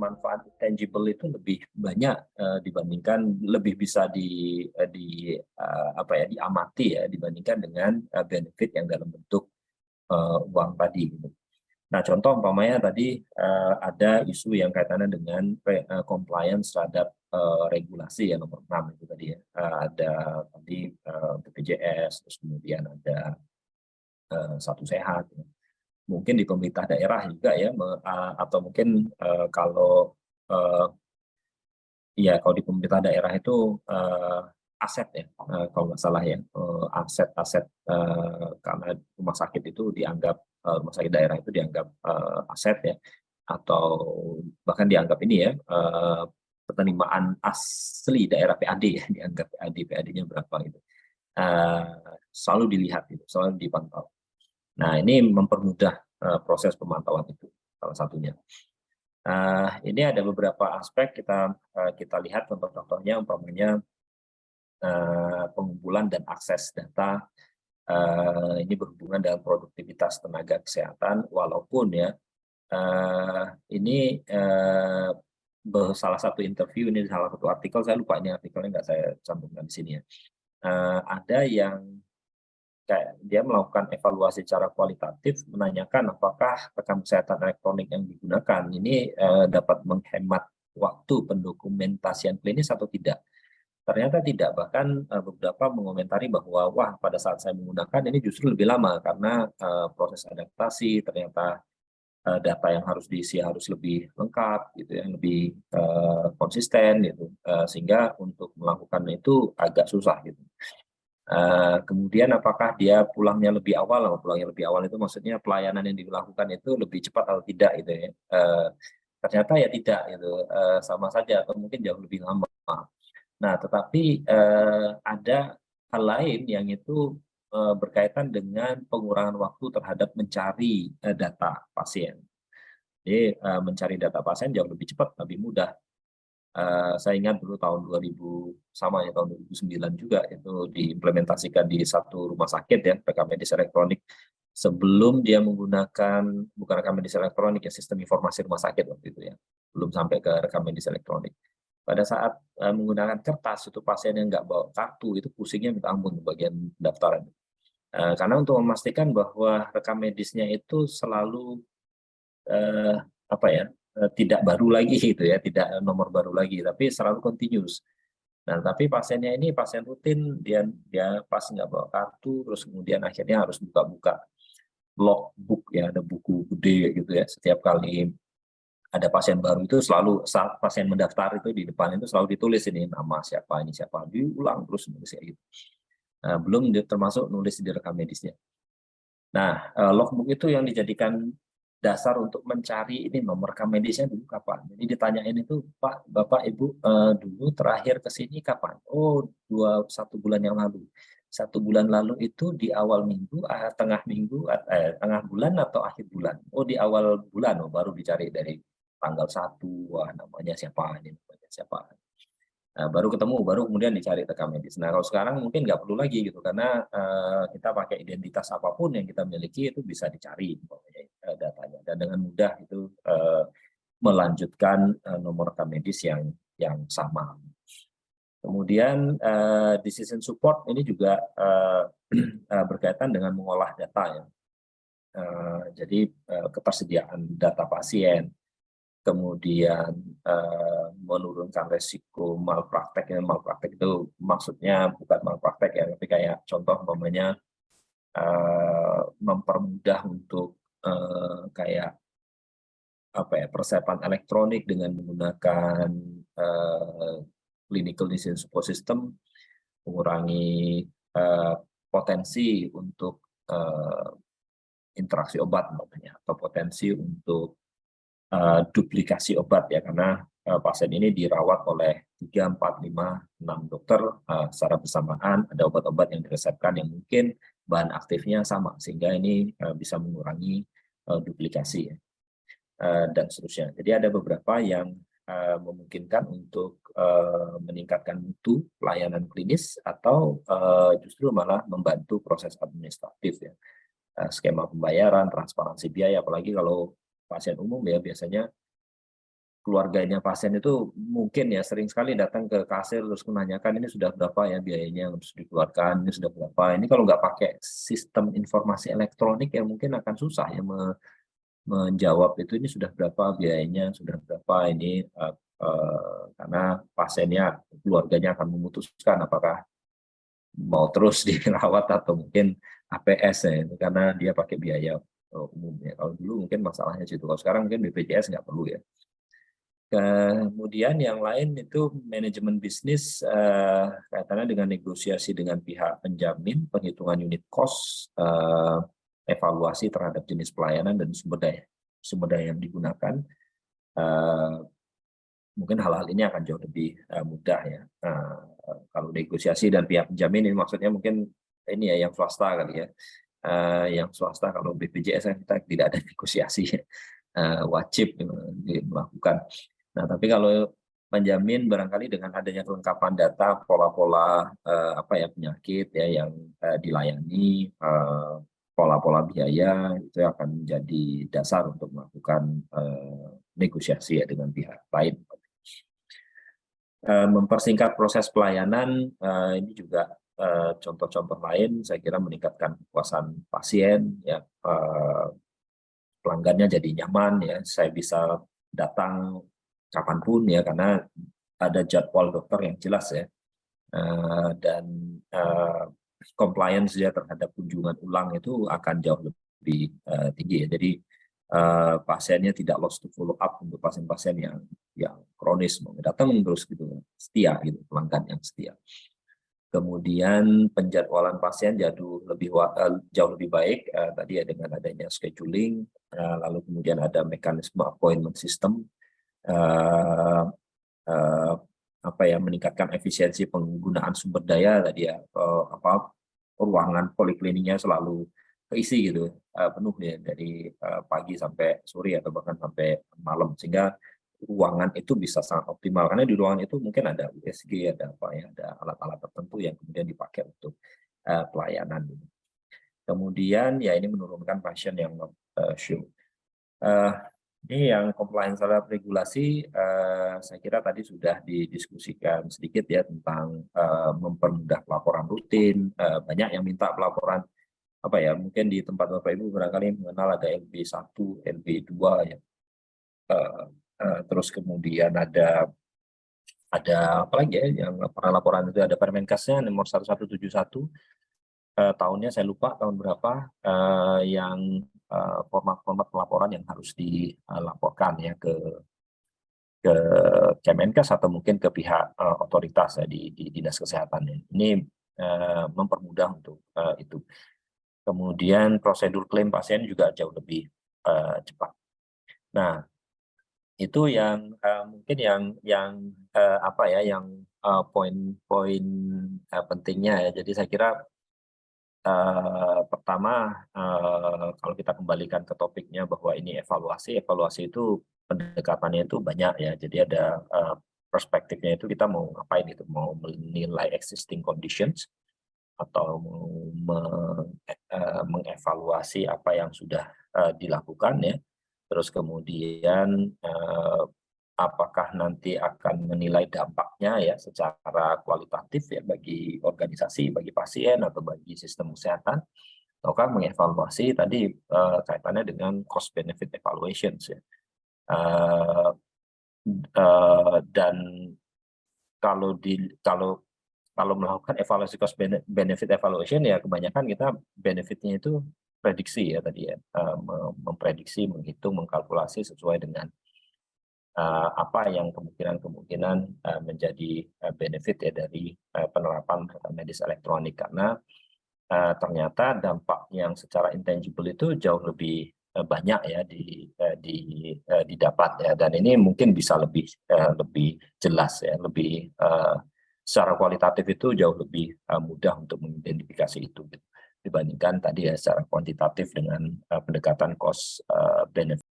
manfaat tangible itu lebih banyak dibandingkan lebih bisa diamati ya dibandingkan dengan benefit yang dalam bentuk uang tadi gitu. Nah, contoh umpamanya tadi ada isu yang kaitannya dengan compliance terhadap regulasi ya nomor 6 itu tadi ya. Ada tadi BPJS, terus kemudian ada Satu Sehat. Ya. Mungkin di pemerintah daerah juga ya, atau mungkin kalau kalau di pemerintah daerah itu aset ya, kalau nggak salah ya, aset-aset karena rumah sakit itu dianggap rumah sakit daerah itu dianggap aset ya, atau bahkan dianggap ini ya penerimaan asli daerah PAD ya, dianggap PAD-nya berapa gitu, selalu dilihat gitu, selalu dipantau. Nah ini mempermudah proses pemantauan itu salah satunya. Ini ada beberapa aspek kita lihat contoh-contohnya, umpamanya pengumpulan dan akses data. Ini berhubungan dengan produktivitas tenaga kesehatan, walaupun ya ini salah satu interview ini salah satu artikel, saya lupa ini artikelnya nggak saya cantumkan di sini ya. Ada yang kayak dia melakukan evaluasi secara kualitatif, menanyakan apakah rekam kesehatan elektronik yang digunakan ini dapat menghemat waktu pendokumentasian klinis atau tidak. Ternyata tidak, bahkan beberapa mengomentari bahwa wah pada saat saya menggunakan ini justru lebih lama karena proses adaptasi, ternyata data yang harus diisi harus lebih lengkap gitu ya, lebih konsisten gitu, sehingga untuk melakukan itu agak susah gitu. Kemudian apakah dia pulangnya lebih awal? Pulangnya lebih awal itu maksudnya pelayanan yang dilakukan itu lebih cepat atau tidak gitu ya. Ternyata ya tidak gitu, sama saja atau mungkin jauh lebih lama. Nah, tetapi ada hal lain yang itu berkaitan dengan pengurangan waktu terhadap mencari data pasien. Jadi mencari data pasien jauh lebih cepat, lebih mudah. Saya ingat dulu tahun 2000 sama ya tahun 2009 juga itu diimplementasikan di satu rumah sakit ya rekam medis elektronik, sebelum dia menggunakan bukan rekam medis elektronik ya, sistem informasi rumah sakit waktu itu ya, belum sampai ke rekam medis elektronik. Pada saat menggunakan kertas itu pasien yang nggak bawa kartu itu pusingnya minta ampun di bagian pendaftaran. Karena untuk memastikan bahwa rekam medisnya itu selalu apa ya, tidak baru lagi gitu ya, tidak nomor baru lagi, tapi selalu continuous. Nah, tapi pasiennya ini pasien rutin, dia pas nggak bawa kartu, terus kemudian akhirnya harus buka-buka logbook ya, ada buku gede gitu ya. Setiap kali ada pasien baru itu selalu saat pasien mendaftar itu di depan itu selalu ditulis ini nama siapa, ini siapa, diulang terus nulis kayak gitu. Belum termasuk nulis di rekam medisnya. Nah, logbook itu yang dijadikan dasar untuk mencari ini nomor rekam medisnya dulu kapan. Jadi ditanyain itu, Pak, Bapak, Ibu, dulu terakhir ke sini kapan? Oh, 1 bulan yang lalu. 1 bulan lalu itu di awal minggu, tengah minggu, tengah bulan atau akhir bulan? Oh, di awal bulan, oh, baru dicari dari tanggal 1, wah namanya siapa, ini namanya siapa. Nah, baru ketemu, baru kemudian dicari rekam medis. Nah, kalau sekarang mungkin nggak perlu lagi gitu, karena kita pakai identitas apapun yang kita miliki itu bisa dicari datanya, dan dengan mudah itu melanjutkan nomor rekam medis yang sama. Kemudian decision support ini juga berkaitan dengan mengolah data ya. Jadi ketersediaan data pasien, kemudian menurunkan resiko malpraktek. Malpraktek itu maksudnya bukan malpraktek ya, tapi kayak contoh umpamanya mempermudah untuk kayak apa ya, persiapan elektronik dengan menggunakan clinical decision support system, mengurangi potensi untuk interaksi obat umpamanya, atau potensi untuk duplikasi obat ya, karena pasien ini dirawat oleh 3, 4, 5, 6 dokter secara bersamaan, ada obat-obat yang diresepkan yang mungkin bahan aktifnya sama, sehingga ini bisa mengurangi duplikasi ya, dan seterusnya. Jadi ada beberapa yang memungkinkan untuk meningkatkan mutu pelayanan klinis atau justru malah membantu proses administratif ya, skema pembayaran, transparansi biaya, apalagi kalau pasien umum ya biasanya keluarganya pasien itu mungkin ya sering sekali datang ke kasir terus menanyakan ini sudah berapa ya biayanya yang harus dikeluarkan, ini sudah berapa. Ini kalau nggak pakai sistem informasi elektronik ya mungkin akan susah ya menjawab itu ini sudah berapa biayanya, sudah berapa ini karena pasiennya keluarganya akan memutuskan apakah mau terus dirawat atau mungkin APS ya, karena dia pakai biaya umumnya. Kalau dulu mungkin masalahnya situ, kalau sekarang mungkin BPJS nggak perlu ya. Kemudian yang lain itu manajemen bisnis kaitannya dengan negosiasi dengan pihak penjamin, penghitungan unit cost, evaluasi terhadap jenis pelayanan dan sumber daya yang digunakan. Mungkin hal-hal ini akan jauh lebih mudah ya. Kalau negosiasi dan pihak penjamin ini maksudnya mungkin ini ya yang swasta kali ya. Yang swasta kalau BPJS kita tidak ada negosiasi, wajib melakukan. Nah, tapi kalau penjamin barangkali dengan adanya kelengkapan data, pola-pola apa ya penyakit ya yang dilayani, pola-pola biaya itu akan menjadi dasar untuk melakukan negosiasi ya dengan pihak lain. Mempersingkat proses pelayanan ini juga contoh-contoh lain saya kira meningkatkan kepuasan pasien ya, pelanggannya jadi nyaman ya, saya bisa datang kapanpun ya karena ada jadwal dokter yang jelas ya, dan compliance ya terhadap kunjungan ulang itu akan jauh lebih tinggi ya. Jadi pasiennya tidak lost to follow up untuk pasien-pasien yang kronis mau datang terus gitu, setia gitu, pelanggan yang setia. Kemudian penjadwalan pasien jauh lebih baik tadi ya dengan adanya scheduling, lalu kemudian ada mekanisme appointment system, apa ya meningkatkan efisiensi penggunaan sumber daya tadi ya, ruangan polikliniknya selalu keisi gitu, penuh ya dari pagi sampai sore atau bahkan sampai malam, sehingga ruangan itu bisa sangat optimal karena di ruangan itu mungkin ada USG, ada apa ya, ada alat-alat tertentu yang kemudian dipakai untuk pelayanan. Kemudian ya ini menurunkan pasien yang not show. Ini yang compliance terhadap regulasi, saya kira tadi sudah didiskusikan sedikit ya tentang mempermudah pelaporan rutin. Banyak yang minta pelaporan apa ya, mungkin di tempat Bapak Ibu barangkali mengenal ada LB1, LB2 ya. Terus kemudian ada apa lagi ya yang laporan itu ada Permenkasnya nomor 1171, tahunnya saya lupa tahun berapa, yang format-format pelaporan yang harus dilaporkan ya ke Kemenkes atau mungkin ke pihak otoritas ya di dinas kesehatan. Ini mempermudah untuk itu. Kemudian prosedur klaim pasien juga jauh lebih cepat. Nah, itu yang mungkin yang apa ya yang poin-poin pentingnya ya. Jadi saya kira pertama kalau kita kembalikan ke topiknya bahwa ini evaluasi itu pendekatannya itu banyak ya. Jadi ada perspektifnya itu kita mau ngapain itu, mau menilai existing conditions atau mau mengevaluasi apa yang sudah dilakukan ya. Terus kemudian apakah nanti akan menilai dampaknya ya secara kualitatif ya bagi organisasi, bagi pasien atau bagi sistem kesehatan, ataukah mengevaluasi tadi kaitannya dengan cost benefit evaluations ya. Dan kalau melakukan evaluasi cost benefit evaluation ya kebanyakan kita benefitnya itu prediksi ya tadi ya, memprediksi, menghitung, mengkalkulasi sesuai dengan apa yang kemungkinan menjadi benefit ya dari penerapan rekam medis elektronik, karena ternyata dampak yang secara intangible itu jauh lebih banyak ya didapat ya, dan ini mungkin bisa lebih jelas ya, lebih secara kualitatif itu jauh lebih mudah untuk mengidentifikasi itu gitu, dibandingkan tadi ya secara kuantitatif dengan pendekatan cost benefit